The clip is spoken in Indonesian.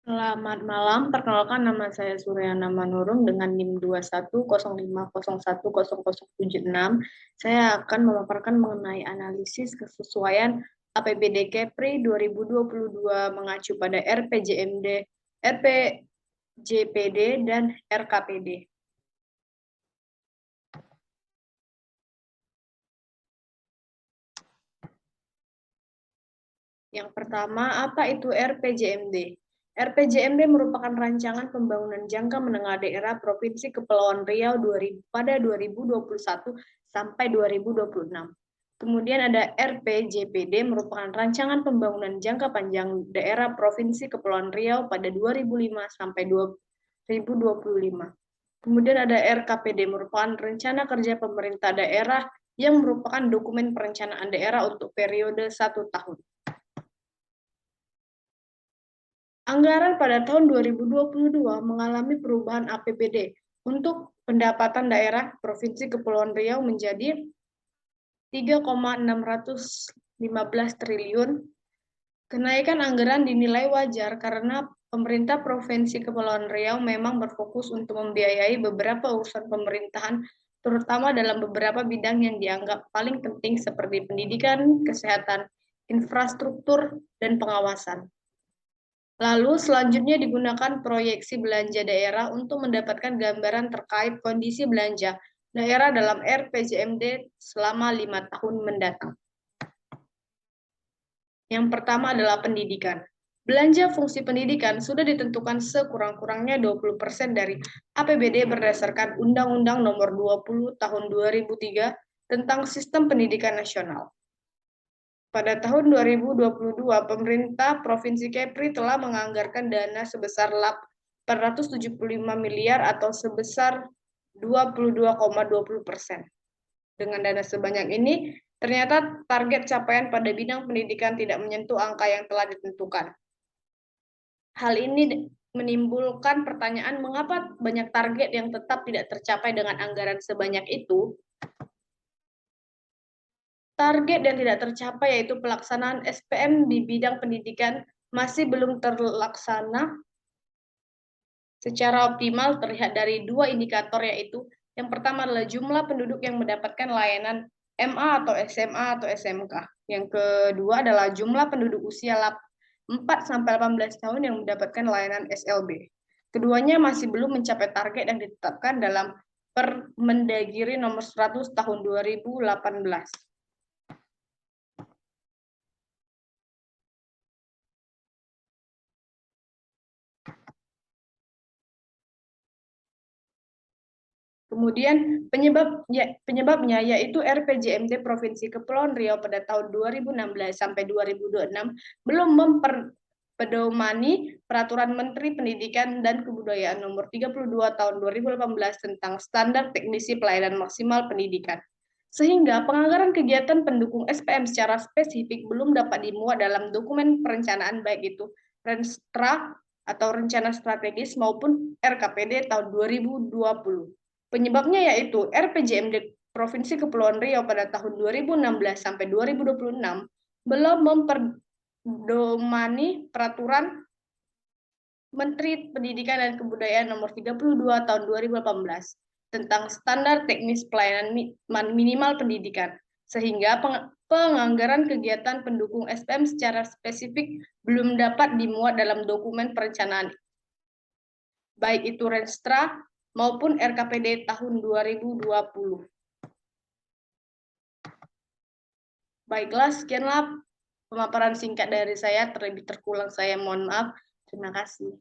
Selamat malam, perkenalkan nama saya Suryana Manurung dengan NIM 2105010076. Saya akan memaparkan mengenai analisis kesesuaian APBD Kepri 2022 mengacu pada RPJMD, RPJPD, dan RKPD. Yang pertama, apa itu RPJMD? RPJMD merupakan rancangan pembangunan jangka menengah daerah Provinsi Kepulauan Riau pada 2021 sampai 2026. Kemudian ada RPJPD merupakan rancangan pembangunan jangka panjang daerah Provinsi Kepulauan Riau pada 2005 sampai 2025. Kemudian ada RKPD merupakan rencana kerja pemerintah daerah yang merupakan dokumen perencanaan daerah untuk periode 1 tahun. Anggaran pada tahun 2022 mengalami perubahan APBD untuk pendapatan daerah Provinsi Kepulauan Riau menjadi 3,615 triliun. Kenaikan anggaran dinilai wajar karena pemerintah Provinsi Kepulauan Riau memang berfokus untuk membiayai beberapa urusan pemerintahan, terutama dalam beberapa bidang yang dianggap paling penting seperti pendidikan, kesehatan, infrastruktur, dan pengawasan. Lalu selanjutnya digunakan proyeksi belanja daerah untuk mendapatkan gambaran terkait kondisi belanja daerah dalam RPJMD selama 5 tahun mendatang. Yang pertama adalah pendidikan. Belanja fungsi pendidikan sudah ditentukan sekurang-kurangnya 20% dari APBD berdasarkan Undang-Undang Nomor 20 Tahun 2003 tentang Sistem Pendidikan Nasional. Pada tahun 2022, pemerintah Provinsi Kepri telah menganggarkan dana sebesar 875 miliar atau sebesar 22,20%. Dengan dana sebanyak ini, ternyata target capaian pada bidang pendidikan tidak menyentuh angka yang telah ditentukan. Hal ini menimbulkan pertanyaan mengapa banyak target yang tetap tidak tercapai dengan anggaran sebanyak itu. Target yang tidak tercapai yaitu pelaksanaan SPM di bidang pendidikan masih belum terlaksana secara optimal terlihat dari dua indikator yaitu yang pertama adalah jumlah penduduk yang mendapatkan layanan MA atau SMA atau SMK. Yang kedua adalah jumlah penduduk usia 4-18 tahun yang mendapatkan layanan SLB. Keduanya masih belum mencapai target yang ditetapkan dalam Permendagri nomor 100 tahun 2018. Kemudian penyebabnya yaitu RPJMD Provinsi Kepulauan Riau pada tahun 2016 sampai 2026 belum memperdomani Peraturan Menteri Pendidikan dan Kebudayaan Nomor 32 Tahun 2018 tentang Standar Teknisi Pelayanan Maksimal Pendidikan. Sehingga penganggaran kegiatan pendukung SPM secara spesifik belum dapat dimuat dalam dokumen perencanaan baik itu Renstra atau Rencana Strategis maupun RKPD tahun 2020. Penyebabnya yaitu RPJMD Provinsi Kepulauan Riau pada tahun 2016 sampai 2026 belum memperdomani Peraturan Menteri Pendidikan dan Kebudayaan Nomor 32 Tahun 2018 tentang Standar Teknis Pelayanan Minimal Pendidikan, sehingga penganggaran kegiatan pendukung SPM secara spesifik belum dapat dimuat dalam dokumen perencanaan, baik itu Renstra maupun RKPD tahun 2020. Baiklah, sekianlah pemaparan singkat dari saya. Terlebih terkurang saya mohon maaf. Terima kasih.